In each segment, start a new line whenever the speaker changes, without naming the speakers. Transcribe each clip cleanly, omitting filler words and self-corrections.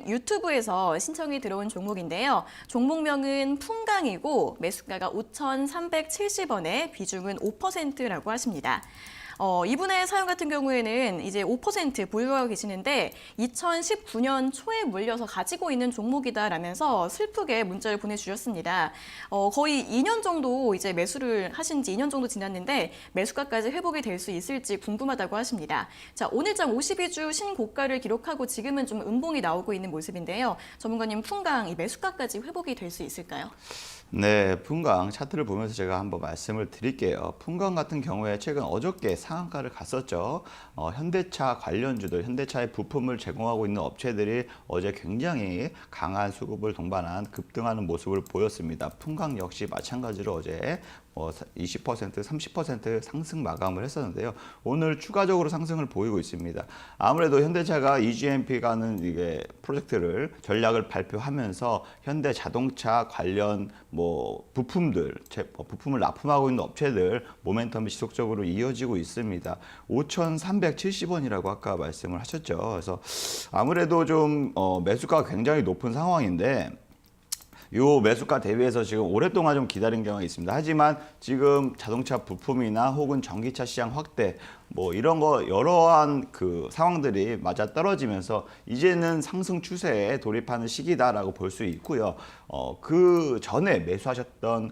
유튜브에서 신청이 들어온 종목인데요. 종목명은 풍강이고 매수가가 5,370원에 비중은 5%라고 하십니다. 이분의 사연 같은 경우에는 이제 5% 보유하고 계시는데 2019년 초에 물려서 가지고 있는 종목이다라면서 슬프게 문자를 보내주셨습니다. 거의 2년 정도 이제 매수를 하신 지 2년 정도 지났는데 매수가까지 회복이 될 수 있을지 궁금하다고 하십니다. 자, 오늘장 52주 신고가를 기록하고 지금은 좀 음봉이 나오고 있는 모습인데요. 전문가님, 풍강 이 매수가까지 회복이 될 수 있을까요?
네, 풍강 차트를 보면서 제가 한번 말씀을 드릴게요. 풍강 같은 경우에 최근 어저께 상한가를 갔었죠. 현대차 관련주들, 현대차의 부품을 제공하고 있는 업체들이 어제 굉장히 강한 수급을 동반한 급등하는 모습을 보였습니다. 풍강 역시 마찬가지로 어제 20%, 30% 상승 마감을 했었는데요. 오늘 추가적으로 상승을 보이고 있습니다. 아무래도 현대차가 EGMP라는 이게 프로젝트를 전략을 발표하면서 현대 자동차 관련 부품을 납품하고 있는 업체들 모멘텀이 지속적으로 이어지고 있습니다. 5,370원이라고 아까 말씀을 하셨죠. 그래서 아무래도 좀 매수가가 굉장히 높은 상황인데 요 매수가 대비해서 지금 오랫동안 좀 기다린 경향이 있습니다. 하지만 지금 자동차 부품이나 혹은 전기차 시장 확대 이런 거 여러한 그 상황들이 맞아 떨어지면서 이제는 상승 추세에 돌입하는 시기다라고 볼 수 있고요. 그 전에 매수하셨던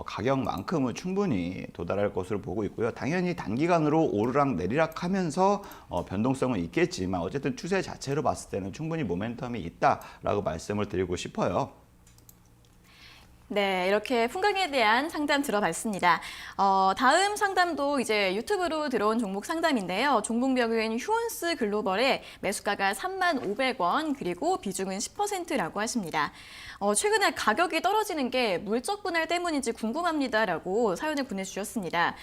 가격만큼은 충분히 도달할 것으로 보고 있고요. 당연히 단기간으로 오르락 내리락 하면서 변동성은 있겠지만 어쨌든 추세 자체로 봤을 때는 충분히 모멘텀이 있다라고 말씀을 드리고 싶어요.
네, 이렇게 풍강에 대한 상담 들어봤습니다. 다음 상담도 이제 유튜브로 들어온 종목 상담인데요. 종목명은 휴원스 글로벌의 매수가가 35,500원 그리고 비중은 10%라고 하십니다. 최근에 가격이 떨어지는 게 물적 분할 때문인지 궁금합니다라고 사연을 보내주셨습니다.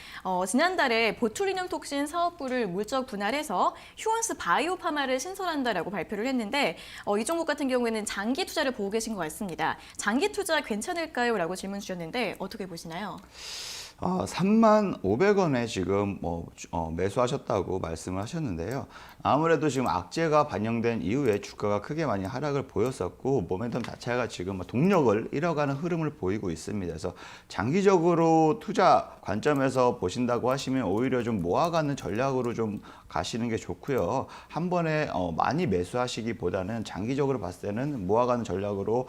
지난달에 보툴리늄 톡신 사업부를 물적 분할해서 휴원스 바이오파마를 신설한다라고 발표를 했는데 이 종목 같은 경우에는 장기 투자를 보고 계신 것 같습니다. 장기 투자 괜찮을까요? 라고 질문 주셨는데 어떻게 보시나요?
35,500원에 지금 매수하셨다고 말씀을 하셨는데요. 아무래도 지금 악재가 반영된 이후에 주가가 크게 많이 하락을 보였었고 모멘텀 자체가 지금 동력을 잃어가는 흐름을 보이고 있습니다. 그래서 장기적으로 투자 관점에서 보신다고 하시면 오히려 좀 모아가는 전략으로 좀 가시는 게 좋고요. 한 번에 많이 매수하시기보다는 장기적으로 봤을 때는 모아가는 전략으로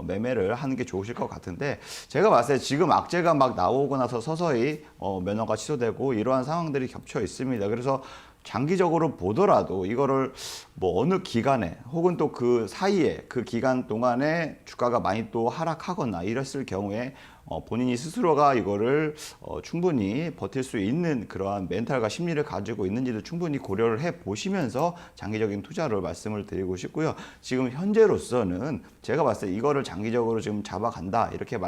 매매를 하는 게 좋으실 것 같은데 제가 봤을 때 지금 악재가 막 나오고 나서 서서히 매너가 취소되고 이러한 상황들이 겹쳐 있습니다. 그래서 장기적으로 보더라도 이거를 어느 기간에 혹은 또 그 사이에 그 기간 동안에 주가가 많이 또 하락하거나 이랬을 경우에 본인이 스스로가 이거를 충분히 버틸 수 있는 그러한 멘탈과 심리를 가지고 있는지도 충분히 고려를 해 보시면서 장기적인 투자를 말씀을 드리고 싶고요. 지금 현재로서는 제가 봤을 때 이거를 장기적으로 지금 잡아간다 이렇게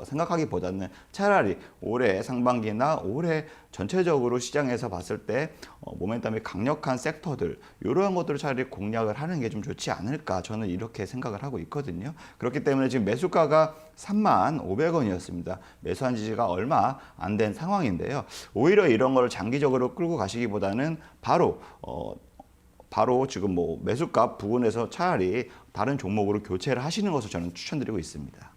생각하기보다는 차라리 올해 상반기나 올해 전체적으로 시장에서 봤을 때 모멘텀이 강력한 섹터들 이러한 것들을 차라리 공략을 하는 게 좀 좋지 않을까 저는 이렇게 생각을 하고 있거든요. 그렇기 때문에 지금 매수가가 35,500원이었습니다. 매수한 지가 얼마 안 된 상황인데요. 오히려 이런 걸 장기적으로 끌고 가시기보다는 바로 지금 매수가 부분에서 차라리 다른 종목으로 교체를 하시는 것을 저는 추천드리고 있습니다.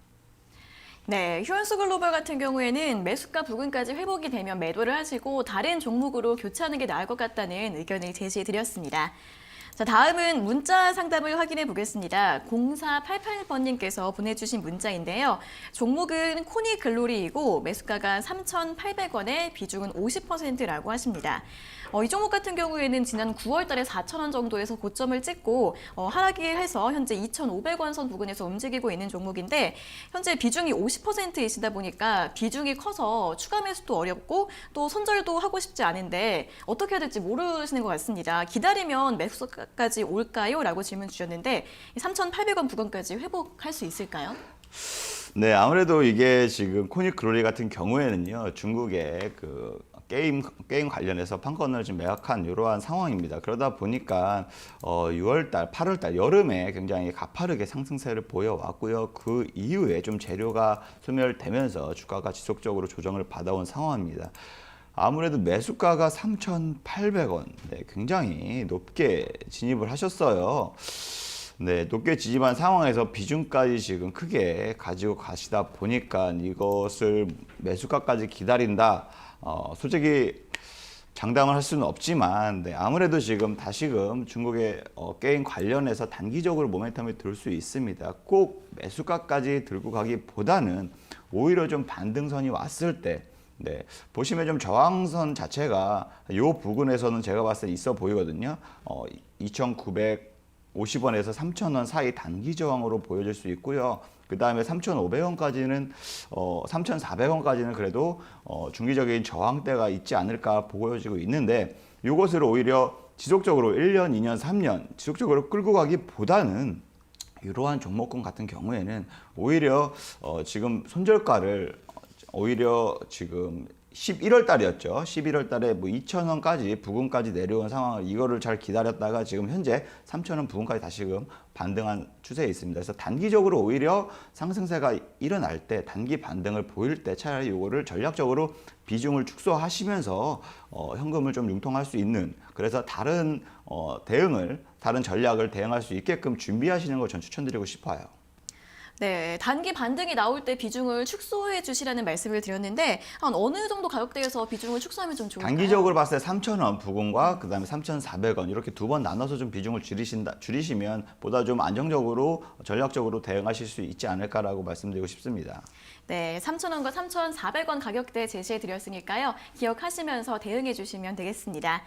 네, 휴원스 글로벌 같은 경우에는 매수가 부근까지 회복이 되면 매도를 하시고 다른 종목으로 교체하는 게 나을 것 같다는 의견을 제시해 드렸습니다. 자, 다음은 문자 상담을 확인해 보겠습니다. 0488번님께서 보내주신 문자인데요. 종목은 코니글로리이고 매수가가 3,800원에 비중은 50%라고 하십니다. 이 종목 같은 경우에는 지난 9월 달에 4,000원 정도에서 고점을 찍고 하락이 해서 현재 2,500원 선 부근에서 움직이고 있는 종목인데 현재 비중이 50%이시다 보니까 비중이 커서 추가 매수도 어렵고 또 손절도 하고 싶지 않은데 어떻게 해야 될지 모르시는 것 같습니다. 기다리면 매수가까지 올까요? 라고 질문 주셨는데 3,800원 부근까지 회복할 수 있을까요?
네, 아무래도 이게 지금 코니글로리 같은 경우에는요, 중국의 그 게임 관련해서 판권을 좀 매각한 이러한 상황입니다. 그러다 보니까 6월달, 8월달 여름에 굉장히 가파르게 상승세를 보여왔고요. 그 이후에 좀 재료가 소멸되면서 주가가 지속적으로 조정을 받아온 상황입니다. 아무래도 매수가가 3,800원, 네, 굉장히 높게 진입을 하셨어요. 네, 높게 지지한 상황에서 비중까지 지금 크게 가지고 가시다 보니까 이것을 매수가까지 기다린다. 솔직히 장담을 할 수는 없지만, 네, 아무래도 지금 다시금 중국의 게임 관련해서 단기적으로 모멘텀이 들 수 있습니다. 꼭 매수가까지 들고 가기보다는 오히려 좀 반등선이 왔을 때, 네, 보시면 좀 저항선 자체가 이 부근에서는 제가 봤을 때 있어 보이거든요. 2,950원에서 3,000원 사이 단기 저항으로 보여질 수 있고요. 그 다음에 3,500원까지는 3,400원까지는 그래도 중기적인 저항대가 있지 않을까 보여지고 있는데, 이것을 오히려 지속적으로 1년, 2년, 3년 지속적으로 끌고 가기보다는 이러한 종목군 같은 경우에는 오히려 지금 손절가를 오히려 지금 11월 달이었죠. 11월 달에 뭐 2,000원까지 부근까지 내려온 상황을 이거를 잘 기다렸다가 지금 현재 3,000원 부근까지 다시금 반등한 추세에 있습니다. 그래서 단기적으로 오히려 상승세가 일어날 때 단기 반등을 보일 때 차라리 이거를 전략적으로 비중을 축소하시면서 현금을 좀 융통할 수 있는, 그래서 다른 다른 전략을 대응할 수 있게끔 준비하시는 걸 전 추천드리고 싶어요.
네, 단기 반등이 나올 때 비중을 축소해 주시라는 말씀을 드렸는데 한 어느 정도 가격대에서 비중을 축소하면 좀 좋을까요?
단기적으로 봤을 때 3,000원 부근과 그다음에 3,400원 이렇게 두 번 나눠서 좀 비중을 줄이시면 보다 좀 안정적으로 전략적으로 대응하실 수 있지 않을까라고 말씀드리고 싶습니다.
네, 3,000원과 3,400원 가격대 제시해 드렸으니까요. 기억하시면서 대응해 주시면 되겠습니다.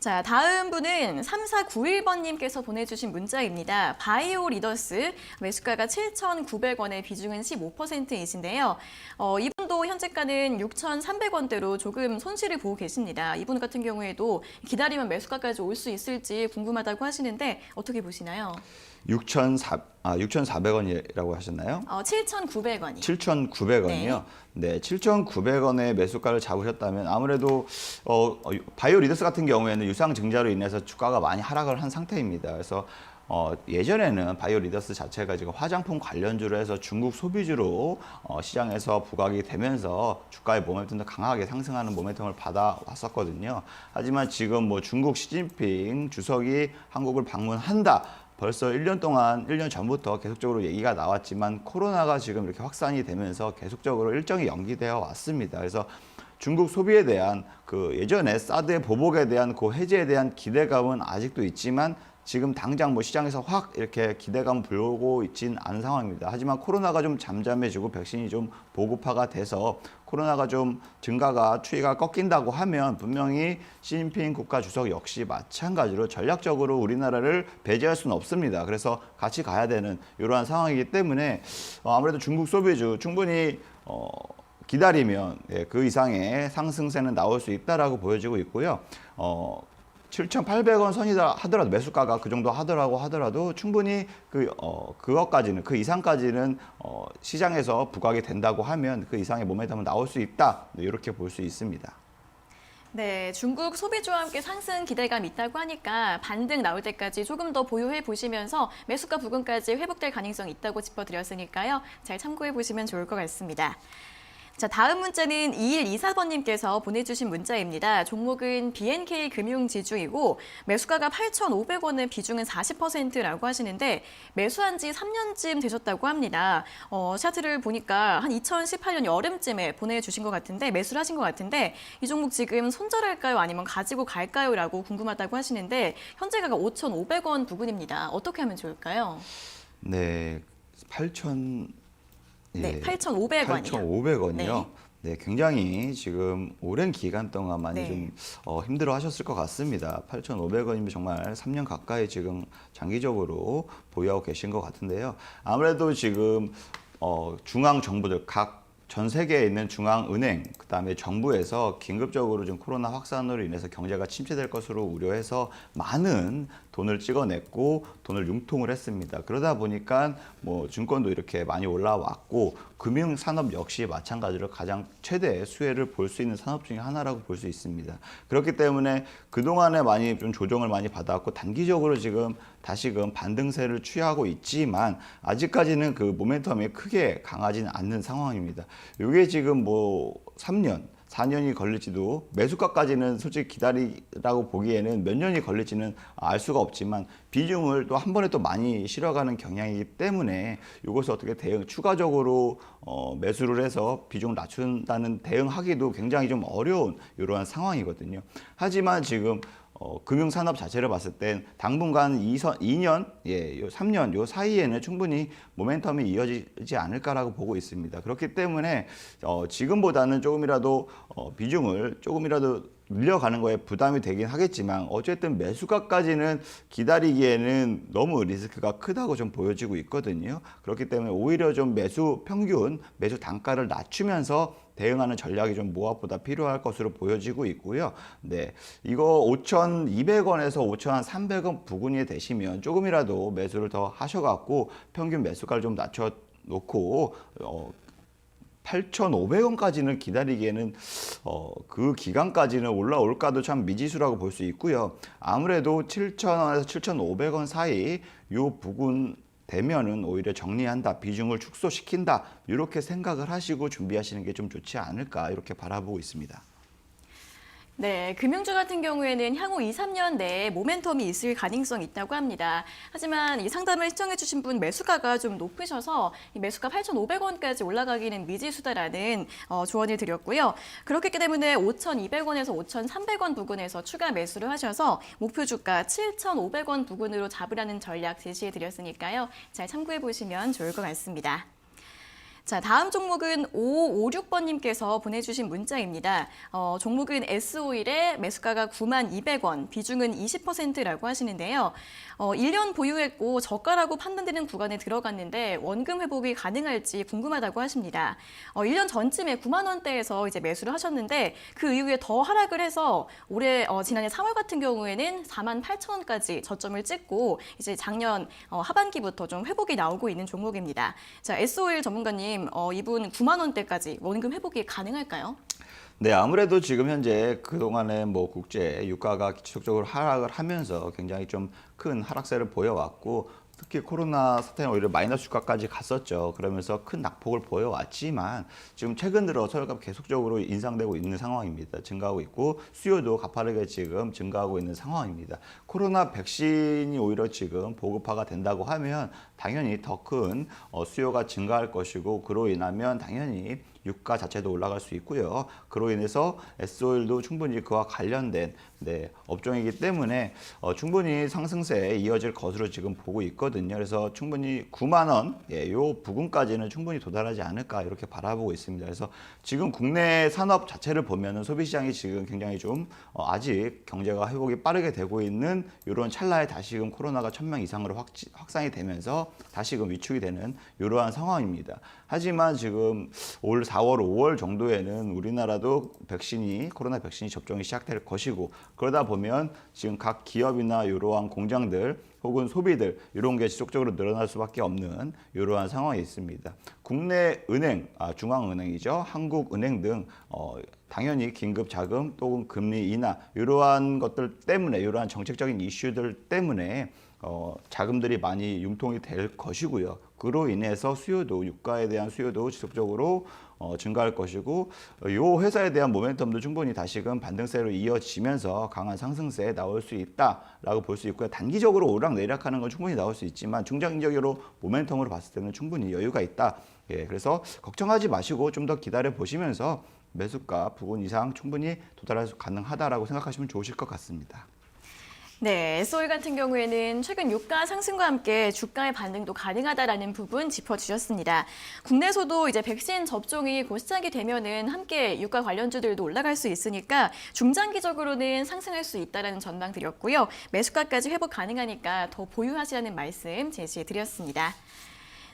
자, 다음 분은 3491번님께서 보내주신 문자입니다. 바이오 리더스 매수가가 7,900원에 비중은 15%이신데요. 이분도 현재가는 6,300원대로 조금 손실을 보고 계십니다. 이분 같은 경우에도 기다리면 매수가까지 올 수 있을지 궁금하다고 하시는데 어떻게 보시나요?
6,400원이라고 하셨나요?
7,900원이요.
7,900원이요. 네, 7,900원에 매수가를 잡으셨다면 아무래도 바이오 리더스 같은 경우에는 유상 증자로 인해서 주가가 많이 하락을 한 상태입니다. 그래서 예전에는 바이오 리더스 자체가 지금 화장품 관련주로 해서 중국 소비주로 시장에서 부각이 되면서 주가의 모멘텀도 강하게 상승하는 모멘텀을 받아왔었거든요. 하지만 지금 뭐 중국 시진핑 주석이 한국을 방문한다. 벌써 1년 동안, 1년 전부터 계속적으로 얘기가 나왔지만 코로나가 지금 이렇게 확산이 되면서 계속적으로 일정이 연기되어 왔습니다. 그래서 중국 소비에 대한 그 예전에 사드의 보복에 대한 그 해제에 대한 기대감은 아직도 있지만 지금 당장 뭐 시장에서 확 이렇게 기대감을 불고 있진 않은 상황입니다. 하지만 코로나가 좀 잠잠해지고 백신이 좀 보급화가 돼서 코로나가 좀 증가가 추이가 꺾인다고 하면 분명히 시진핑 국가 주석 역시 마찬가지로 전략적으로 우리나라를 배제할 수는 없습니다. 그래서 같이 가야 되는 이러한 상황이기 때문에 아무래도 중국 소비주 충분히 기다리면 그 이상의 상승세는 나올 수 있다라고 보여지고 있고요. 7,800원 선이다 하더라도 매수가가 그 정도 하더라도 충분히 그것까지는 그 이상까지는 시장에서 부각이 된다고 하면 그 이상의 모멘텀은 나올 수 있다. 이렇게 볼 수 있습니다.
네, 중국 소비주와 함께 상승 기대감 있다고 하니까 반등 나올 때까지 조금 더 보유해 보시면서 매수가 부근까지 회복될 가능성이 있다고 짚어드렸으니까요. 잘 참고해 보시면 좋을 것 같습니다. 자, 다음 문자는 2124번님께서 보내주신 문자입니다. 종목은 BNK 금융지주이고 매수가가 8,500원의 비중은 40%라고 하시는데 매수한 지 3년쯤 되셨다고 합니다. 차트를 보니까 한 2018년 여름쯤에 보내주신 것 같은데 매수를 하신 것 같은데 이 종목 지금 손절할까요? 아니면 가지고 갈까요? 라고 궁금하다고 하시는데 현재 가가 5,500원 부근입니다. 어떻게 하면 좋을까요?
네,
네, 8,500원이요.
8,500원이요.
네.
네, 굉장히 지금 오랜 기간 동안 많이
네.
좀 힘들어 하셨을 것 같습니다. 8,500원이면 정말 3년 가까이 지금 장기적으로 보유하고 계신 것 같은데요. 아무래도 지금 중앙 정부들 전 세계에 있는 중앙은행, 그다음에 정부에서 긴급적으로 좀 코로나 확산으로 인해서 경제가 침체될 것으로 우려해서 많은 돈을 찍어냈고 돈을 융통을 했습니다. 그러다 보니까 뭐 증권도 이렇게 많이 올라왔고 금융 산업 역시 마찬가지로 가장 최대의 수혜를 볼 수 있는 산업 중에 하나라고 볼 수 있습니다. 그렇기 때문에 그동안에 많이 좀 조정을 많이 받아왔고 단기적으로 지금 다시금 반등세를 취하고 있지만 아직까지는 그 모멘텀이 크게 강하지는 않는 상황입니다. 이게 지금 뭐 3년, 4년이 걸릴지도 매수가까지는 솔직히 기다리라고 보기에는 몇 년이 걸릴지는 알 수가 없지만 비중을 또 한 번에 또 많이 실어가는 경향이기 때문에 이것을 어떻게 추가적으로 매수를 해서 비중을 낮춘다는 대응하기도 굉장히 좀 어려운 이러한 상황이거든요. 하지만 지금 금융산업 자체를 봤을 땐 당분간 2년, 요 3년 요 사이에는 충분히 모멘텀이 이어지지 않을까라고 보고 있습니다. 그렇기 때문에 지금보다는 조금이라도 비중을 조금이라도 늘려가는 거에 부담이 되긴 하겠지만 어쨌든 매수가까지는 기다리기에는 너무 리스크가 크다고 좀 보여지고 있거든요. 그렇기 때문에 오히려 좀 매수 평균, 매수 단가를 낮추면서 대응하는 전략이 좀 무엇보다 필요할 것으로 보여지고 있고요. 네, 이거 5,200원에서 5,300원 부근이 되시면 조금이라도 매수를 더 하셔갖고 평균 매수가를 좀 낮춰놓고 8,500원까지는 기다리기에는 그 기간까지는 올라올까도 참 미지수라고 볼 수 있고요. 아무래도 7,000원에서 7,500원 사이 요 부근 되면은 오히려 정리한다, 비중을 축소시킨다 이렇게 생각을 하시고 준비하시는 게 좀 좋지 않을까 이렇게 바라보고 있습니다.
네, 금융주 같은 경우에는 향후 2, 3년 내에 모멘텀이 있을 가능성이 있다고 합니다. 하지만 이 상담을 시청해 주신 분 매수가가 좀 높으셔서 이 매수가 8,500원까지 올라가기는 미지수다라는 조언을 드렸고요. 그렇기 때문에 5,200원에서 5,300원 부근에서 추가 매수를 하셔서 목표 주가 7,500원 부근으로 잡으라는 전략 제시해 드렸으니까요. 잘 참고해 보시면 좋을 것 같습니다. 자, 다음 종목은 5556번님께서 보내주신 문자입니다. 종목은 S오일의 매수가가 92,200원, 비중은 20%라고 하시는데요. 1년 보유했고 저가라고 판단되는 구간에 들어갔는데 원금 회복이 가능할지 궁금하다고 하십니다. 1년 전쯤에 9만 원대에서 이제 매수를 하셨는데 그 이후에 더 하락을 해서 올해 지난해 3월 같은 경우에는 48,000원까지 저점을 찍고 이제 작년 하반기부터 좀 회복이 나오고 있는 종목입니다. 자, S오일 전문가님, 이분 9만 원대까지 원금 회복이 가능할까요?
네, 아무래도 지금 현재 그동안에 뭐 국제 유가가 지속적으로 하락을 하면서 굉장히 좀 큰 하락세를 보여왔고 특히 코로나 사태는 오히려 마이너스 주가까지 갔었죠. 그러면서 큰 낙폭을 보여왔지만 지금 최근 들어 서울값 계속적으로 인상되고 있는 상황입니다. 증가하고 있고 수요도 가파르게 지금 증가하고 있는 상황입니다. 코로나 백신이 오히려 지금 보급화가 된다고 하면 당연히 더 큰 수요가 증가할 것이고 그로 인하면 당연히 유가 자체도 올라갈 수 있고요. 그로 인해서 S오일도 충분히 그와 관련된 업종이기 때문에 충분히 상승세에 이어질 것으로 지금 보고 있거든요. 그래서 충분히 9만 원, 요 부근까지는 충분히 도달하지 않을까 이렇게 바라보고 있습니다. 그래서 지금 국내 산업 자체를 보면은 소비 시장이 지금 굉장히 좀 아직 경제가 회복이 빠르게 되고 있는 이런 찰나에 다시금 코로나가 1,000명 이상으로 확산이 되면서 다시금 위축이 되는 이러한 상황입니다. 하지만 지금 올 4월, 5월 정도에는 우리나라도 코로나 백신이 접종이 시작될 것이고 그러다 보면 지금 각 기업이나 이러한 공장들 혹은 소비들 이런 게 지속적으로 늘어날 수밖에 없는 이러한 상황이 있습니다. 국내 은행, 중앙은행이죠. 한국은행 등 당연히 긴급 자금 또는 금리 인하 이러한 것들 때문에 이러한 정책적인 이슈들 때문에 자금들이 많이 융통이 될 것이고요. 그로 인해서 수요도 유가에 대한 수요도 지속적으로 증가할 것이고 이 회사에 대한 모멘텀도 충분히 다시금 반등세로 이어지면서 강한 상승세에 나올 수 있다라고 볼 수 있고요. 단기적으로 오락내락하는 건 충분히 나올 수 있지만 중장기적으로 모멘텀으로 봤을 때는 충분히 여유가 있다. 그래서 걱정하지 마시고 좀 더 기다려 보시면서 매수가 부근 이상 충분히 도달할 수 가능하다라고 생각하시면 좋으실 것 같습니다.
네, S오일 같은 경우에는 최근 유가 상승과 함께 주가의 반등도 가능하다라는 부분 짚어주셨습니다. 국내에서도 이제 백신 접종이 곧 시작이 되면은 함께 유가 관련주들도 올라갈 수 있으니까 중장기적으로는 상승할 수 있다라는 전망 드렸고요. 매수가까지 회복 가능하니까 더 보유하시라는 말씀 제시해드렸습니다.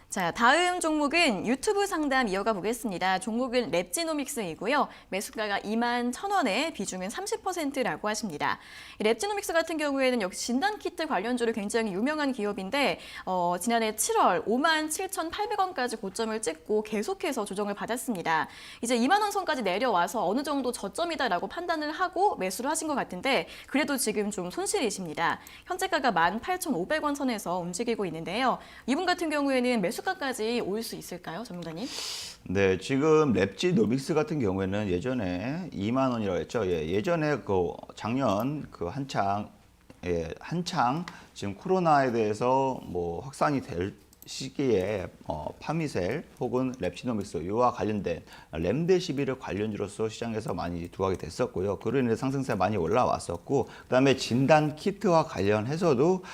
자, 다음 종목은 유튜브 상담 이어가 보겠습니다. 종목은 랩지노믹스이고요. 매수가가 21,000원에 비중은 30%라고 하십니다. 이 랩지노믹스 같은 경우에는 역시 진단키트 관련주로 굉장히 유명한 기업인데 지난해 7월 57,800원까지 고점을 찍고 계속해서 조정을 받았습니다. 이제 2만 원 선까지 내려와서 어느 정도 저점이다라고 판단을 하고 매수를 하신 것 같은데 그래도 지금 좀 손실이십니다. 현재가가 18,500원 선에서 움직이고 있는데요. 이분 같은 경우에는 매수 매수가까지 올 수 있을까요, 전문가님?
네, 지금 랩지노믹스 같은 경우에는 예전에 2만 원이라고 했죠. 예전에 그 작년 그 한창 지금 코로나에 대해서 뭐 확산이 될 시기에 파미셀 혹은 랩지노믹스 이와 관련된 렘데시비르 관련주로서 시장에서 많이 두각이 됐었고요. 그로 인해 상승세 많이 올라왔었고, 그다음에 진단 키트와 관련해서도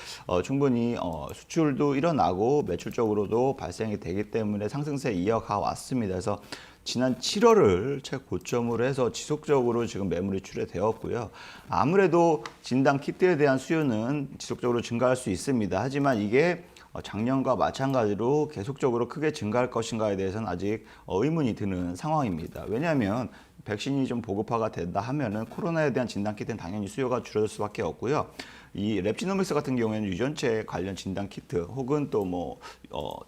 충분히 수출도 일어나고 매출적으로도 발생이 되기 때문에 상승세 이어가 왔습니다. 그래서 지난 7월을 최고점으로 해서 지속적으로 지금 매물이 출회되었고요. 아무래도 진단 키트에 대한 수요는 지속적으로 증가할 수 있습니다. 하지만 이게 작년과 마찬가지로 계속적으로 크게 증가할 것인가에 대해서는 아직 의문이 드는 상황입니다. 왜냐하면 백신이 좀 보급화가 된다 하면은 코로나에 대한 진단 키트는 당연히 수요가 줄어들 수밖에 없고요. 이 랩지노믹스 같은 경우에는 유전체 관련 진단 키트 혹은 또 뭐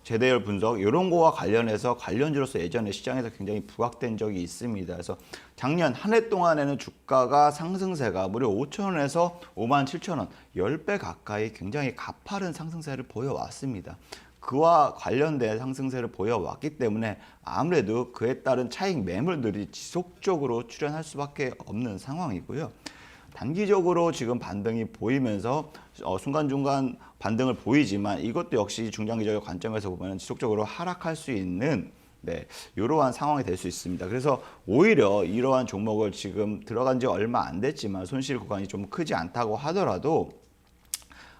제대열 분석 이런 거와 관련해서 관련주로서 예전에 시장에서 굉장히 부각된 적이 있습니다. 그래서 작년 한 해 동안에는 주가가 상승세가 무려 5,000원에서 57,000원 10배 가까이 굉장히 가파른 상승세를 보여왔습니다. 그와 관련된 상승세를 보여왔기 때문에 아무래도 그에 따른 차익 매물들이 지속적으로 출현할 수밖에 없는 상황이고요. 단기적으로 지금 반등이 보이면서 순간중간 반등을 보이지만 이것도 역시 중장기적인 관점에서 보면 지속적으로 하락할 수 있는 이러한 상황이 될 수 있습니다. 그래서 오히려 이러한 종목을 지금 들어간 지 얼마 안 됐지만 손실 구간이 좀 크지 않다고 하더라도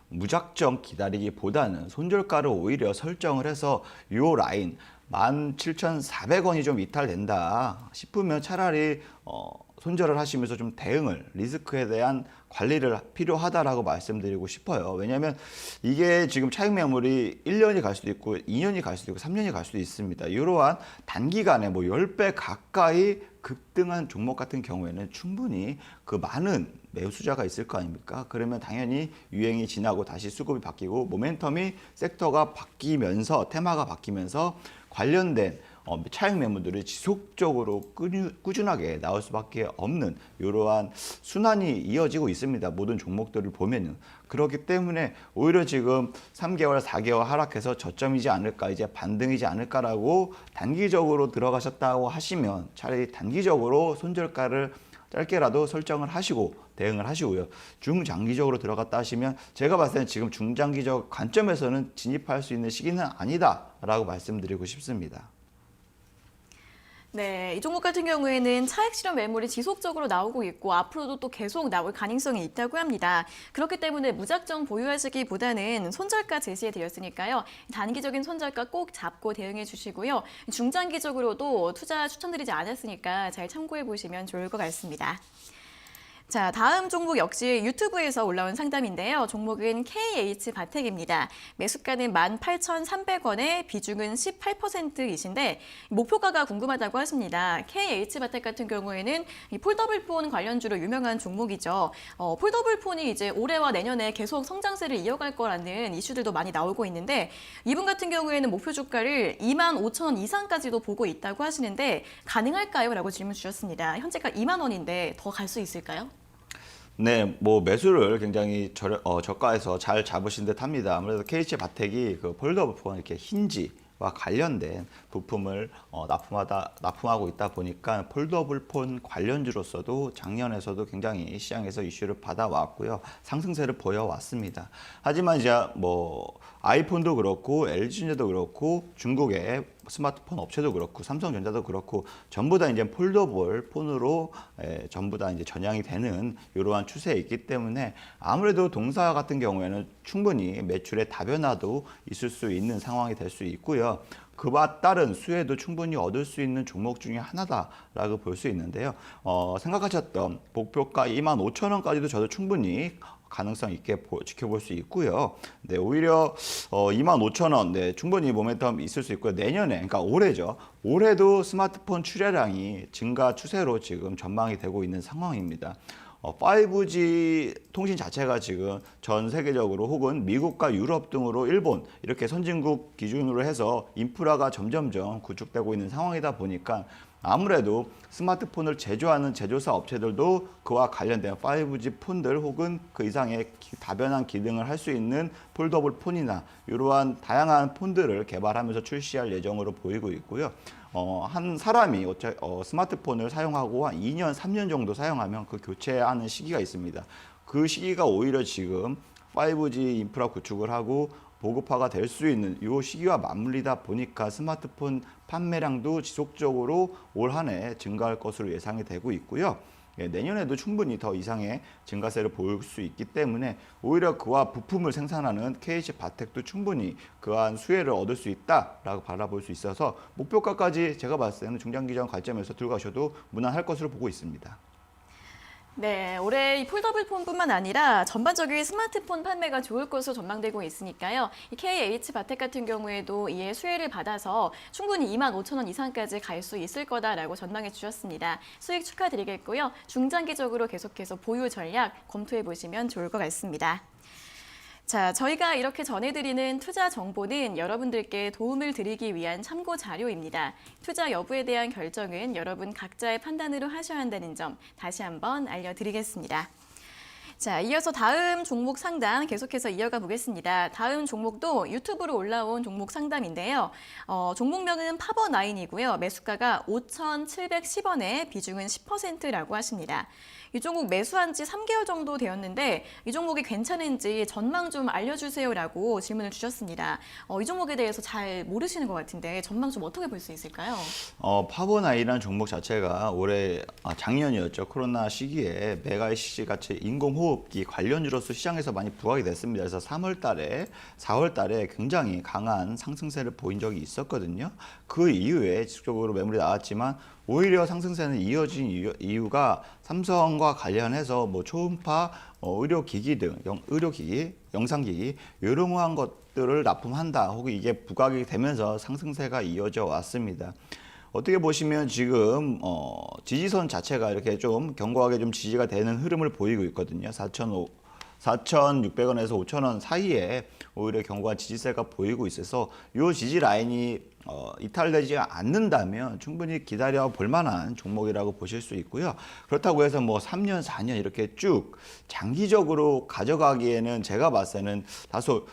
무작정 기다리기보다는 손절가를 오히려 설정을 해서 이 라인 17,400원이 좀 이탈된다 싶으면 차라리 손절을 하시면서 좀 대응을 리스크에 대한 관리를 필요하다라고 말씀드리고 싶어요. 왜냐하면 이게 지금 차익 매물이 1년이 갈 수도 있고 2년이 갈 수도 있고 3년이 갈 수도 있습니다. 이러한 단기간에 뭐 10배 가까이 급등한 종목 같은 경우에는 충분히 그 많은 매수자가 있을 거 아닙니까? 그러면 당연히 유행이 지나고 다시 수급이 바뀌고 모멘텀이 섹터가 바뀌면서 테마가 바뀌면서 관련된 차익 매물들이 지속적으로 꾸준하게 나올 수밖에 없는 이러한 순환이 이어지고 있습니다. 모든 종목들을 보면은. 그렇기 때문에 오히려 지금 3개월, 4개월 하락해서 저점이지 않을까, 이제 반등이지 않을까라고 단기적으로 들어가셨다고 하시면 차라리 단기적으로 손절가를 짧게라도 설정을 하시고 대응을 하시고요. 중장기적으로 들어갔다 하시면 제가 봤을 때는 지금 중장기적 관점에서는 진입할 수 있는 시기는 아니다라고 말씀드리고 싶습니다.
네, 이 종목 같은 경우에는 차익 실현 매물이 지속적으로 나오고 있고 앞으로도 또 계속 나올 가능성이 있다고 합니다. 그렇기 때문에 무작정 보유하시기보다는 손절가 제시해 드렸으니까요. 단기적인 손절가 꼭 잡고 대응해 주시고요. 중장기적으로도 투자 추천드리지 않았으니까 잘 참고해 보시면 좋을 것 같습니다. 자, 다음 종목 역시 유튜브에서 올라온 상담인데요. 종목은 KH바텍입니다. 매수가는 18,300원에 비중은 18%이신데 목표가가 궁금하다고 하십니다. KH바텍 같은 경우에는 이 폴더블폰 관련주로 유명한 종목이죠. 폴더블폰이 이제 올해와 내년에 계속 성장세를 이어갈 거라는 이슈들도 많이 나오고 있는데 이분 같은 경우에는 목표 주가를 25,000원 이상까지도 보고 있다고 하시는데 가능할까요? 라고 질문 주셨습니다. 현재가 2만 원인데 더 갈 수 있을까요?
네, 뭐 매수를 굉장히 저가에서 잘 잡으신 듯 합니다. 아무래도 KH바텍이 그 폴더블폰 이렇게 힌지와 관련된 부품을 납품하고 있다 보니까 폴더블폰 관련주로서도 작년에서도 굉장히 시장에서 이슈를 받아왔고요. 상승세를 보여왔습니다. 하지만 이제 뭐 아이폰도 그렇고 LG전자도 그렇고 중국의 스마트폰 업체도 그렇고 삼성전자도 그렇고 전부 다 이제 폴더블 폰으로 전부 다 이제 전향이 되는 이러한 추세에 있기 때문에 아무래도 동사 같은 경우에는 충분히 매출의 다변화도 있을 수 있는 상황이 될 수 있고요. 그와 따른 수혜도 충분히 얻을 수 있는 종목 중에 하나다라고 볼 수 있는데요. 생각하셨던 목표가 25,000원까지도 저도 충분히 가능성 있게 지켜볼 수 있고요. 네, 오히려 25,000원, 네, 충분히 모멘텀 있을 수 있고요. 내년에, 그러니까 올해죠. 올해도 스마트폰 출하량이 증가 추세로 지금 전망이 되고 있는 상황입니다. 5G 통신 자체가 지금 전 세계적으로 혹은 미국과 유럽 등으로 일본 이렇게 선진국 기준으로 해서 인프라가 점점점 구축되고 있는 상황이다 보니까 아무래도 스마트폰을 제조하는 제조사 업체들도 그와 관련된 5G 폰들 혹은 그 이상의 다변한 기능을 할 수 있는 폴더블 폰이나 이러한 다양한 폰들을 개발하면서 출시할 예정으로 보이고 있고요. 한 사람이 스마트폰을 사용하고 한 2년, 3년 정도 사용하면 그 교체하는 시기가 있습니다. 그 시기가 오히려 지금 5G 인프라 구축을 하고 보급화가 될 수 있는 이 시기와 맞물리다 보니까 스마트폰 판매량도 지속적으로 올 한 해 증가할 것으로 예상이 되고 있고요. 내년에도 충분히 더 이상의 증가세를 보일 수 있기 때문에 오히려 그와 부품을 생산하는 KH바텍도 충분히 그러한 수혜를 얻을 수 있다라고 바라볼 수 있어서 목표가까지 제가 봤을 때는 중장기적 관점에서 들고 가셔도 무난할 것으로 보고 있습니다.
네, 올해 이 폴더블 폰뿐만 아니라 전반적인 스마트폰 판매가 좋을 것으로 전망되고 있으니까요. 이 KH바텍 같은 경우에도 이에 수혜를 받아서 충분히 25,000원 이상까지 갈 수 있을 거다라고 전망해 주셨습니다. 수익 축하드리겠고요. 중장기적으로 계속해서 보유 전략 검토해 보시면 좋을 것 같습니다. 자, 저희가 이렇게 전해드리는 투자 정보는 여러분들께 도움을 드리기 위한 참고 자료입니다. 투자 여부에 대한 결정은 여러분 각자의 판단으로 하셔야 한다는 점 다시 한번 알려드리겠습니다. 자, 이어서 다음 종목 상담 계속해서 이어가 보겠습니다. 다음 종목도 유튜브로 올라온 종목 상담인데요. 종목명은 파버9이고요. 매수가가 5,710원에 비중은 10%라고 하십니다. 이 종목 매수한 지 3개월 정도 되었는데 이 종목이 괜찮은지 전망 좀 알려주세요라고 질문을 주셨습니다. 이 종목에 대해서 잘 모르시는 것 같은데 전망 좀 어떻게 볼 수 있을까요?
파버나이라는 종목 자체가 작년이었죠. 코로나 시기에 메가이시시 같이 인공호흡기 관련주로서 시장에서 많이 부각이 됐습니다. 그래서 3월 달에 4월 달에 굉장히 강한 상승세를 보인 적이 있었거든요. 그 이후에 지속적으로 매물이 나왔지만 오히려 상승세는 이어진 이유가 삼성과 관련해서 초음파, 의료기기 등 의료기기, 영상기기 이러한 것들을 납품한다 혹은 이게 부각이 되면서 상승세가 이어져 왔습니다. 어떻게 보시면 지금 지지선 자체가 이렇게 좀 견고하게 좀 지지가 되는 흐름을 보이고 있거든요. 4,600원에서 5,000원 사이에 오히려 견고한 지지세가 보이고 있어서 이 지지 라인이 이탈되지 않는다면 충분히 기다려 볼 만한 종목이라고 보실 수 있고요. 그렇다고 해서 3년, 4년 이렇게 쭉 장기적으로 가져가기에는 제가 봤을 때는 다소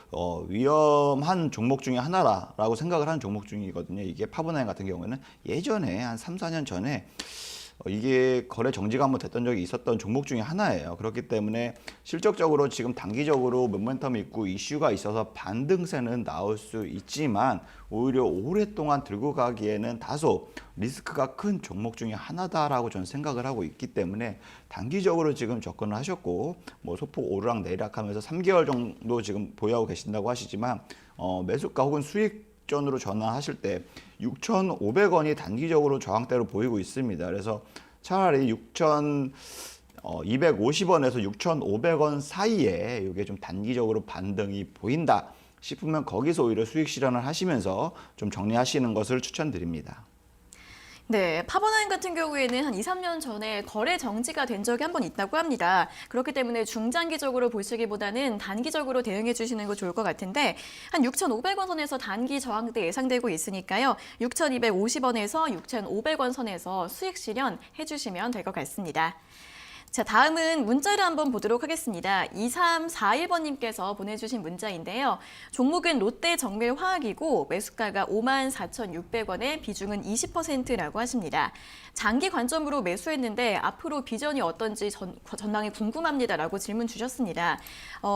위험한 종목 중에 하나라고 생각을 하는 종목 중이거든요. 이게 파버나인 같은 경우에는 예전에 한 3, 4년 전에 이게 거래 정지가 한번 됐던 적이 있었던 종목 중에 하나예요. 그렇기 때문에 실적적으로 지금 단기적으로 모멘텀이 있고 이슈가 있어서 반등세는 나올 수 있지만 오히려 오랫동안 들고 가기에는 다소 리스크가 큰 종목 중에 하나다라고 저는 생각을 하고 있기 때문에 단기적으로 지금 접근을 하셨고 소폭 오르락 내리락 하면서 3개월 정도 지금 보유하고 계신다고 하시지만 매수가 혹은 수익 전으로 전환하실 때 6,500원이 단기적으로 저항대로 보이고 있습니다. 그래서 차라리 6,250원에서 6,500원 사이에 이게 좀 단기적으로 반등이 보인다 싶으면 거기서 오히려 수익 실현을 하시면서 좀 정리하시는 것을 추천드립니다.
네, 파버나인 같은 경우에는 한 2, 3년 전에 거래 정지가 된 적이 한 번 있다고 합니다. 그렇기 때문에 중장기적으로 보시기보다는 단기적으로 대응해 주시는 거 좋을 것 같은데 한 6,500원 선에서 단기 저항대 예상되고 있으니까요. 6,250원에서 6,500원 선에서 수익 실현해 주시면 될 것 같습니다. 자, 다음은 문자를 한번 보도록 하겠습니다. 2341번님께서 보내주신 문자인데요. 종목은 롯데정밀화학이고 매수가가 54,600원에 비중은 20%라고 하십니다. 장기 관점으로 매수했는데 앞으로 비전이 어떤지 전망이 궁금합니다라고 질문 주셨습니다.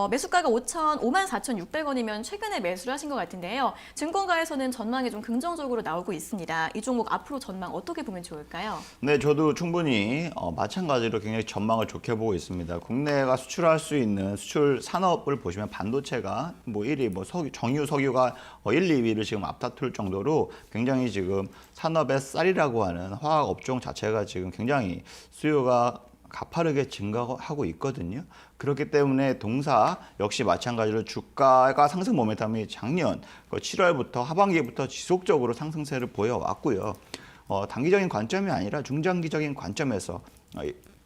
매수가가 54,600원이면 최근에 매수를 하신 것 같은데요. 증권가에서는 전망이 좀 긍정적으로 나오고 있습니다. 이 종목 앞으로 전망 어떻게 보면 좋을까요?
네, 저도 충분히 마찬가지로 굉장히 전망을 좋게 보고 있습니다. 국내가 수출할 수 있는 수출 산업을 보시면 반도체가 1위, 정유, 석유가 1, 2위를 지금 앞다툴 정도로 굉장히 지금 산업의 쌀이라고 하는 화학 업종 자체가 지금 굉장히 수요가 가파르게 증가하고 있거든요. 그렇기 때문에 동사 역시 마찬가지로 주가가 상승 모멘텀이 작년 7월부터 하반기부터 지속적으로 상승세를 보여왔고요. 단기적인 관점이 아니라 중장기적인 관점에서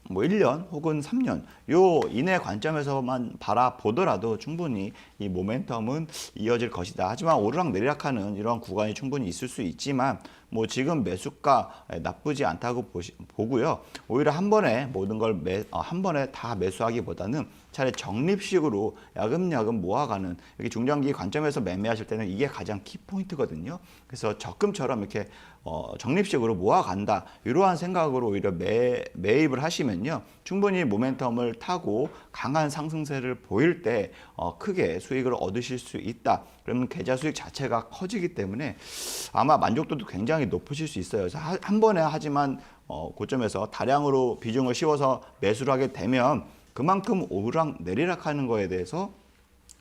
뭐 1년 혹은 3년 요 이내 관점에서만 바라보더라도 충분히 이 모멘텀은 이어질 것이다. 하지만 오르락내리락하는 이런 구간이 충분히 있을 수 있지만 뭐 지금 매수가 나쁘지 않다고 보고요. 오히려 한 번에 모든 걸 한 번에 다 매수하기보다는 차라리 적립식으로 야금야금 모아가는 이렇게 중장기 관점에서 매매하실 때는 이게 가장 키포인트거든요. 그래서 적금처럼 이렇게 적립식으로 모아간다 이러한 생각으로 오히려 매입을 하시면요 충분히 모멘텀을 타고 강한 상승세를 보일 때 크게 수익을 얻으실 수 있다. 그러면 계좌 수익 자체가 커지기 때문에 아마 만족도도 굉장히 높으실 수 있어요. 그래서 한 번에 하지만 고점에서 다량으로 비중을 씌워서 매수를 하게 되면 그만큼 오르락 내리락 하는 거에 대해서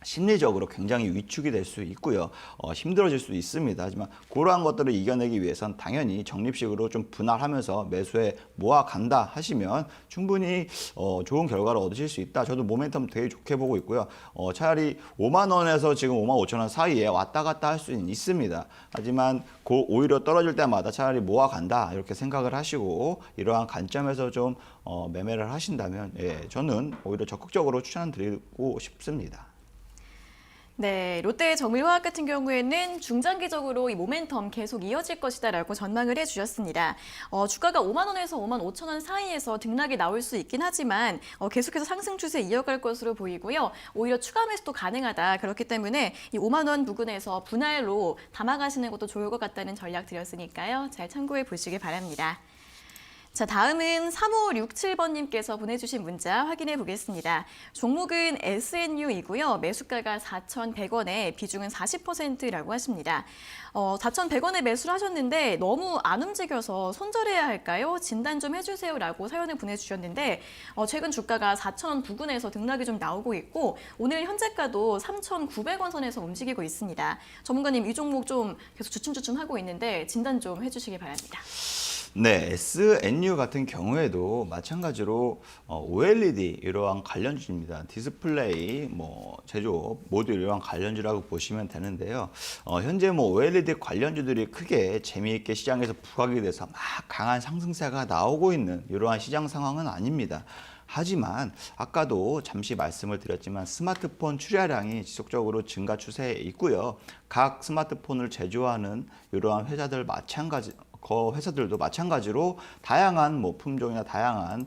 심리적으로 굉장히 위축이 될 수 있고요. 힘들어질 수 있습니다. 하지만 그러한 것들을 이겨내기 위해선 당연히 적립식으로 좀 분할하면서 매수에 모아간다 하시면 충분히 좋은 결과를 얻으실 수 있다. 저도 모멘텀 되게 좋게 보고 있고요. 차라리 5만 원에서 지금 5만 5천 원 사이에 왔다 갔다 할 수는 있습니다. 하지만 오히려 떨어질 때마다 차라리 모아간다 이렇게 생각을 하시고 이러한 관점에서 좀 매매를 하신다면 저는 오히려 적극적으로 추천드리고 싶습니다.
네, 롯데 정밀화학 같은 경우에는 중장기적으로 이 모멘텀 계속 이어질 것이다라고 전망을 해주셨습니다. 주가가 5만 원에서 5만 5천 원 사이에서 등락이 나올 수 있긴 하지만 계속해서 상승 추세 이어갈 것으로 보이고요. 오히려 추가 매수도 가능하다. 그렇기 때문에 이 5만 원 부근에서 분할로 담아가시는 것도 좋을 것 같다는 전략 드렸으니까요. 잘 참고해 보시기 바랍니다. 자, 다음은 3567번님께서 보내주신 문자 확인해 보겠습니다. 종목은 SNU이고요. 매수가가 4,100원에 비중은 40%라고 하십니다. 4,100원에 매수를 하셨는데 너무 안 움직여서 손절해야 할까요? 진단 좀 해주세요라고 사연을 보내주셨는데 최근 주가가 4,000원 부근에서 등락이 좀 나오고 있고 오늘 현재가도 3,900원 선에서 움직이고 있습니다. 전문가님 이 종목 좀 계속 주춤주춤하고 있는데 진단 좀 해주시기 바랍니다.
네, SNU 같은 경우에도 마찬가지로 OLED 이러한 관련주입니다. 디스플레이, 제조 모두 이러한 관련주라고 보시면 되는데요. 현재 OLED 관련주들이 크게 재미있게 시장에서 부각이 돼서 막 강한 상승세가 나오고 있는 이러한 시장 상황은 아닙니다. 하지만 아까도 잠시 말씀을 드렸지만 스마트폰 출하량이 지속적으로 증가 추세에 있고요. 각 스마트폰을 제조하는 이러한 회사들도 마찬가지로 다양한 품종이나 다양한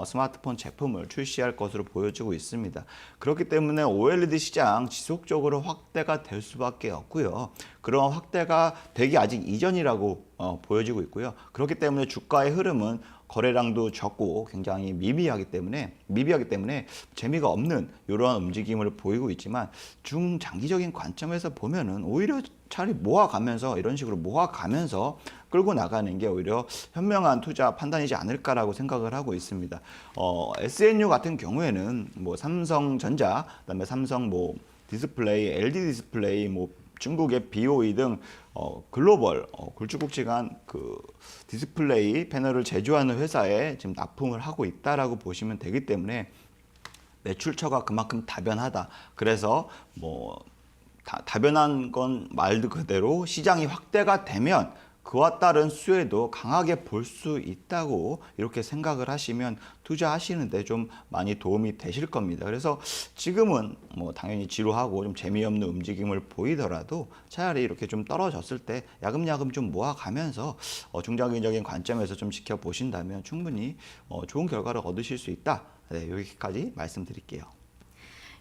스마트폰 제품을 출시할 것으로 보여지고 있습니다. 그렇기 때문에 OLED 시장 지속적으로 확대가 될 수밖에 없고요. 그런 확대가 되기 아직 이전이라고 보여지고 있고요. 그렇기 때문에 주가의 흐름은 거래량도 적고 굉장히 미비하기 때문에 재미가 없는 이러한 움직임을 보이고 있지만 중장기적인 관점에서 보면은 오히려 차라리 이런 식으로 모아가면서 끌고 나가는 게 오히려 현명한 투자 판단이지 않을까라고 생각을 하고 있습니다. SNU 같은 경우에는 삼성전자, 그다음에 삼성 디스플레이, LG 디스플레이, 중국의 BOE 등 글로벌 굵직굵직한 그 디스플레이 패널을 제조하는 회사에 지금 납품을 하고 있다라고 보시면 되기 때문에 매출처가 그만큼 다변하다. 그래서 다변한 건 말 그대로 시장이 확대가 되면 그와 따른 수혜도 강하게 볼 수 있다고 이렇게 생각을 하시면 투자하시는데 좀 많이 도움이 되실 겁니다. 그래서 지금은 당연히 지루하고 좀 재미없는 움직임을 보이더라도 차라리 이렇게 좀 떨어졌을 때 야금야금 좀 모아가면서 중장기적인 관점에서 좀 지켜보신다면 충분히 좋은 결과를 얻으실 수 있다. 네, 여기까지 말씀드릴게요.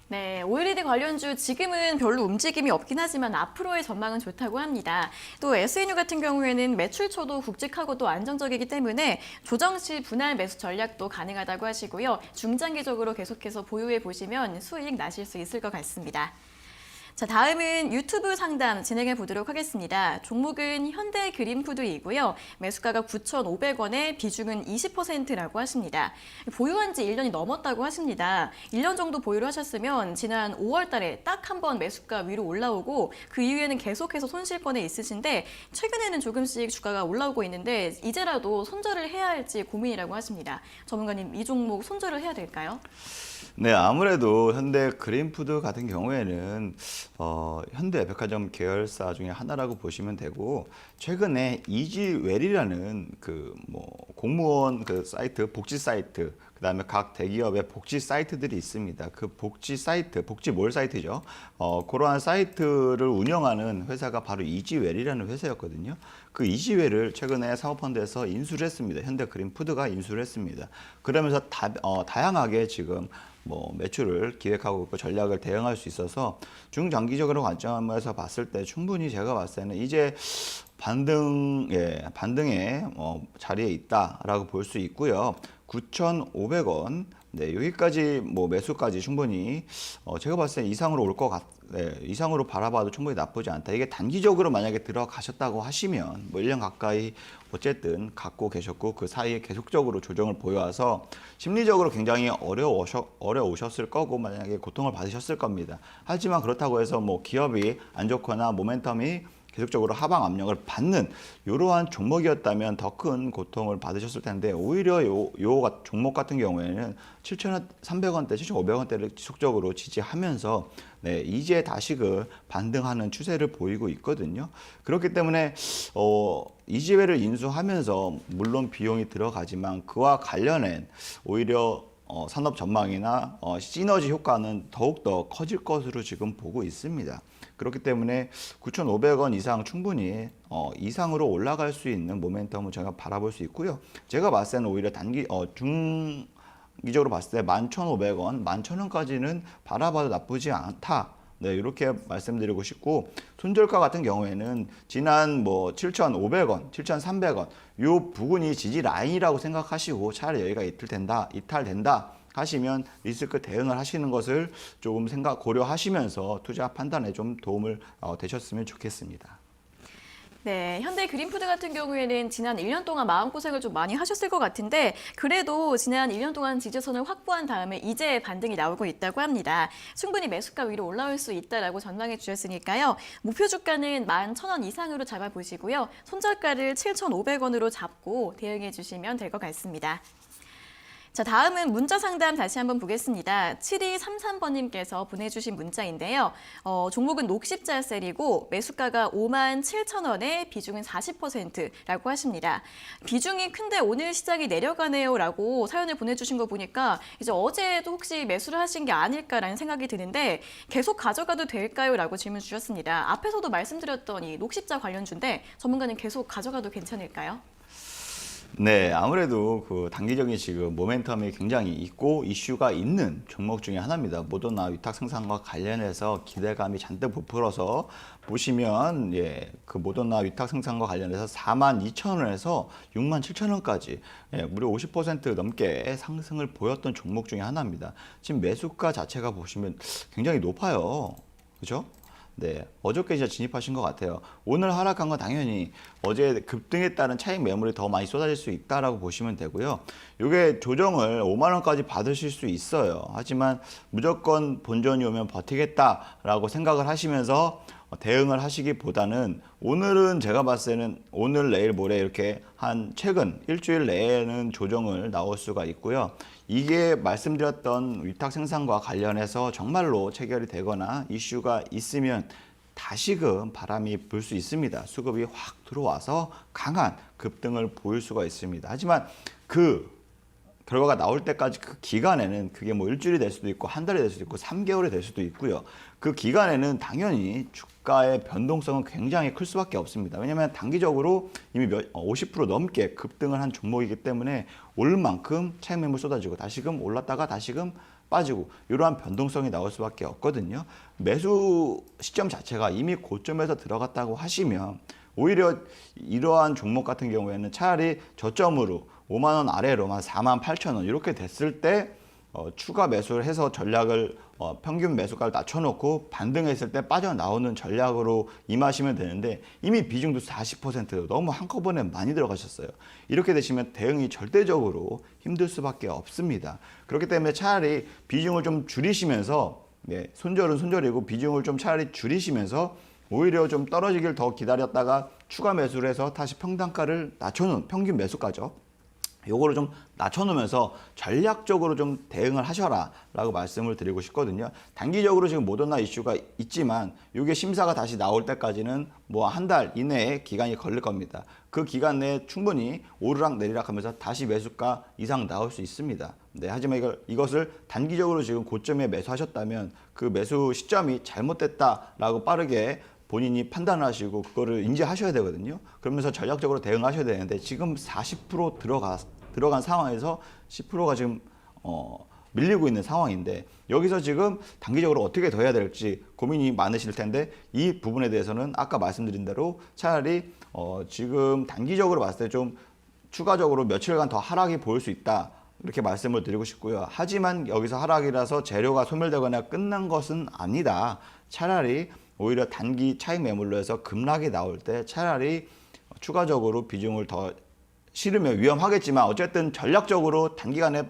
네, OLED 관련주 지금은 별로 움직임이 없긴 하지만 앞으로의 전망은 좋다고 합니다. 또 SNU 같은 경우에는 매출처도 굵직하고 또 안정적이기 때문에 조정 시 분할 매수 전략도 가능하다고 하시고요. 중장기적으로 계속해서 보유해 보시면 수익 나실 수 있을 것 같습니다. 자, 다음은 유튜브 상담 진행해 보도록 하겠습니다. 종목은 현대그린푸드이고요. 매수가가 9,500원에 비중은 20%라고 하십니다. 보유한 지 1년이 넘었다고 하십니다. 1년 정도 보유를 하셨으면 지난 5월 달에 딱 한 번 매수가 위로 올라오고 그 이후에는 계속해서 손실권에 있으신데 최근에는 조금씩 주가가 올라오고 있는데 이제라도 손절을 해야 할지 고민이라고 하십니다. 전문가님, 이 종목 손절을 해야 될까요?
네, 아무래도 현대그린푸드 같은 경우에는 현대백화점 계열사 중에 하나라고 보시면 되고 최근에 이지웰이라는 공무원 사이트, 복지 사이트 그다음에 각 대기업의 복지 사이트들이 있습니다. 그 복지 사이트, 복지몰 사이트죠. 그러한 사이트를 운영하는 회사가 바로 이지웰이라는 회사였거든요. 그 이지웰을 최근에 사모펀드에서 인수를 했습니다. 현대그린푸드가 인수를 했습니다. 그러면서 다양하게 지금 뭐 매출을 기획하고 있고 전략을 대응할 수 있어서 중장기적으로 관점에서 봤을 때 충분히 제가 봤을 때는 이제 반등의 자리에 있다라고 볼 수 있고요. 9,500원. 네, 여기까지 뭐 매수까지 충분히 제가 봤을 때 이상으로 올 것 이상으로 바라봐도 충분히 나쁘지 않다. 이게 단기적으로 만약에 들어가셨다고 하시면 뭐 1년 가까이 어쨌든 갖고 계셨고 그 사이에 계속적으로 조정을 보여와서 심리적으로 굉장히 어려우셨을 거고 만약에 고통을 받으셨을 겁니다. 하지만 그렇다고 해서 뭐 기업이 안 좋거나 모멘텀이 계속적으로 하방 압력을 받는 이러한 종목이었다면 더 큰 고통을 받으셨을 텐데 오히려 요 종목 같은 경우에는 7,300원대, 7,500원대를 지속적으로 지지하면서 네, 이제 다시금 반등하는 추세를 보이고 있거든요. 그렇기 때문에 이지웰을 인수하면서 물론 비용이 들어가지만 그와 관련된 오히려 산업 전망이나 시너지 효과는 더욱더 커질 것으로 지금 보고 있습니다. 그렇기 때문에 9,500원 이상 충분히 이상으로 올라갈 수 있는 모멘텀을 제가 바라볼 수 있고요. 제가 봤을 때는 오히려 중기적으로 봤을 때 11,500원, 11,000원까지는 바라봐도 나쁘지 않다. 네, 이렇게 말씀드리고 싶고 손절가 같은 경우에는 지난 뭐 7,500원, 7,300원 요 부근이 지지 라인이라고 생각하시고 차라리 여기가 이탈된다 하시면 리스크 대응을 하시는 것을 조금 고려하시면서 투자 판단에 좀 도움을 되셨으면 좋겠습니다.
네, 현대그린푸드 같은 경우에는 지난 1년 동안 마음고생을 좀 많이 하셨을 것 같은데 그래도 지난 1년 동안 지지선을 확보한 다음에 이제 반등이 나오고 있다고 합니다. 충분히 매수가 위로 올라올 수 있다라고 전망해 주셨으니까요. 목표 주가는 11,000원 이상으로 잡아보시고요. 손절가를 7,500원으로 잡고 대응해 주시면 될 것 같습니다. 자, 다음은 문자 상담 다시 한번 보겠습니다. 7233번님께서 보내주신 문자인데요. 종목은 녹십자셀이고 매수가가 57,000원에 비중은 40%라고 하십니다. 비중이 큰데 오늘 시장이 내려가네요 라고 사연을 보내주신 거 보니까 이제 어제도 혹시 매수를 하신 게 아닐까라는 생각이 드는데 계속 가져가도 될까요? 라고 질문 주셨습니다. 앞에서도 말씀드렸던 이 녹십자 관련주인데 전문가는 계속 가져가도 괜찮을까요?
네, 아무래도 그 단기적인 지금 모멘텀이 굉장히 있고 이슈가 있는 종목 중에 하나입니다. 모더나 위탁 생산과 관련해서 기대감이 잔뜩 부풀어서 보시면 그 모더나 위탁 생산과 관련해서 42,000원에서 67,000원까지 무려 50% 넘게 상승을 보였던 종목 중에 하나입니다. 지금 매수가 자체가 보시면 굉장히 높아요. 그렇죠? 네, 어저께 진짜 진입하신 것 같아요. 오늘 하락한 건 당연히 어제 급등에 따른 차익 매물이 더 많이 쏟아질 수 있다라고 보시면 되고요. 이게 조정을 5만 원까지 받으실 수 있어요. 하지만 무조건 본전이 오면 버티겠다라고 생각을 하시면서 대응을 하시기보다는 오늘은 제가 봤을 때는 오늘 내일 모레 이렇게 한 최근 일주일 내에는 조정을 나올 수가 있고요. 이게 말씀드렸던 위탁 생산과 관련해서 정말로 체결이 되거나 이슈가 있으면 다시금 바람이 불 수 있습니다. 수급이 확 들어와서 강한 급등을 보일 수가 있습니다. 하지만 그 결과가 나올 때까지 그 기간에는 그게 뭐 일주일이 될 수도 있고 한 달이 될 수도 있고 3개월이 될 수도 있고요. 그 기간에는 당연히 주가의 변동성은 굉장히 클 수밖에 없습니다. 왜냐하면 단기적으로 이미 50% 넘게 급등을 한 종목이기 때문에 오를 만큼 차익 매물 쏟아지고 다시금 올랐다가 다시금 빠지고 이러한 변동성이 나올 수밖에 없거든요. 매수 시점 자체가 이미 고점에서 들어갔다고 하시면 오히려 이러한 종목 같은 경우에는 차라리 저점으로 5만 원 아래로 한 48,000원 이렇게 됐을 때 추가 매수를 해서 전략을 평균 매수가를 낮춰놓고 반등했을 때 빠져나오는 전략으로 임하시면 되는데 이미 비중도 40% 너무 한꺼번에 많이 들어가셨어요. 이렇게 되시면 대응이 절대적으로 힘들 수밖에 없습니다. 그렇기 때문에 차라리 비중을 좀 줄이시면서 손절은 손절이고 비중을 좀 차라리 줄이시면서 오히려 좀 떨어지길 더 기다렸다가 추가 매수를 해서 다시 평단가를 낮춰놓은 평균 매수가죠. 요거를 좀 낮춰놓으면서 전략적으로 좀 대응을 하셔라 라고 말씀을 드리고 싶거든요. 단기적으로 지금 모더나 이슈가 있지만 이게 심사가 다시 나올 때까지는 뭐 한 달 이내에 기간이 걸릴 겁니다. 그 기간 내에 충분히 오르락 내리락 하면서 다시 매수가 이상 나올 수 있습니다. 네, 하지만 이것을 단기적으로 지금 고점에 매수하셨다면 그 매수 시점이 잘못됐다라고 빠르게 본인이 판단을 하시고 그거를 인지하셔야 되거든요. 그러면서 전략적으로 대응하셔야 되는데 지금 40% 들어간 상황에서 10%가 지금 밀리고 있는 상황인데 여기서 지금 단기적으로 어떻게 더 해야 될지 고민이 많으실 텐데 이 부분에 대해서는 아까 말씀드린 대로 차라리 지금 단기적으로 봤을 때 좀 추가적으로 며칠간 더 하락이 보일 수 있다. 이렇게 말씀을 드리고 싶고요. 하지만 여기서 하락이라서 재료가 소멸되거나 끝난 것은 아니다. 차라리 오히려 단기 차익 매물로 해서 급락이 나올 때 차라리 추가적으로 비중을 더 실으면 위험하겠지만 어쨌든 전략적으로 단기간에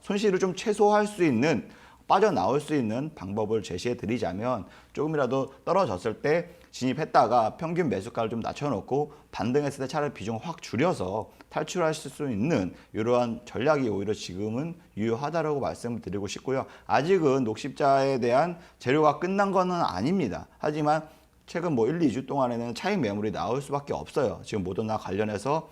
손실을 좀 최소화할 수 있는 빠져나올 수 있는 방법을 제시해 드리자면 조금이라도 떨어졌을 때 진입했다가 평균 매수가를 좀 낮춰놓고 반등했을 때 차라리 비중을 확 줄여서 탈출하실 수 있는 이러한 전략이 오히려 지금은 유효하다라고 말씀을 드리고 싶고요. 아직은 녹십자에 대한 재료가 끝난 거는 아닙니다. 하지만 최근 1, 2주 동안에는 차익 매물이 나올 수밖에 없어요. 지금 모더나 관련해서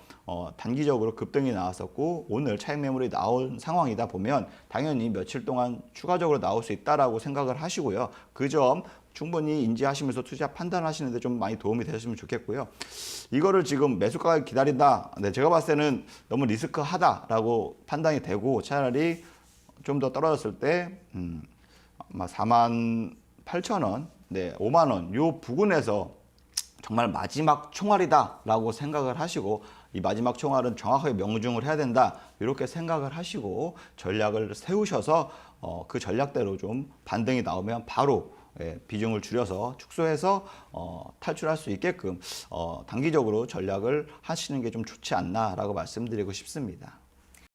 단기적으로 급등이 나왔었고 오늘 차익 매물이 나온 상황이다 보면 당연히 며칠 동안 추가적으로 나올 수 있다라고 생각을 하시고요. 그 점 충분히 인지하시면서 투자 판단하시는데 좀 많이 도움이 되셨으면 좋겠고요. 이거를 지금 매수가를 기다린다. 네, 제가 봤을 때는 너무 리스크하다라고 판단이 되고 차라리 좀 더 떨어졌을 때 48,000원, 네, 5만 원 요 부근에서 정말 마지막 총알이다라고 생각을 하시고 이 마지막 총알은 정확하게 명중을 해야 된다 이렇게 생각을 하시고 전략을 세우셔서 그 전략대로 좀 반등이 나오면 바로 비중을 줄여서 축소해서 탈출할 수 있게끔 단기적으로 전략을 하시는 게 좀 좋지 않나라고 말씀드리고 싶습니다.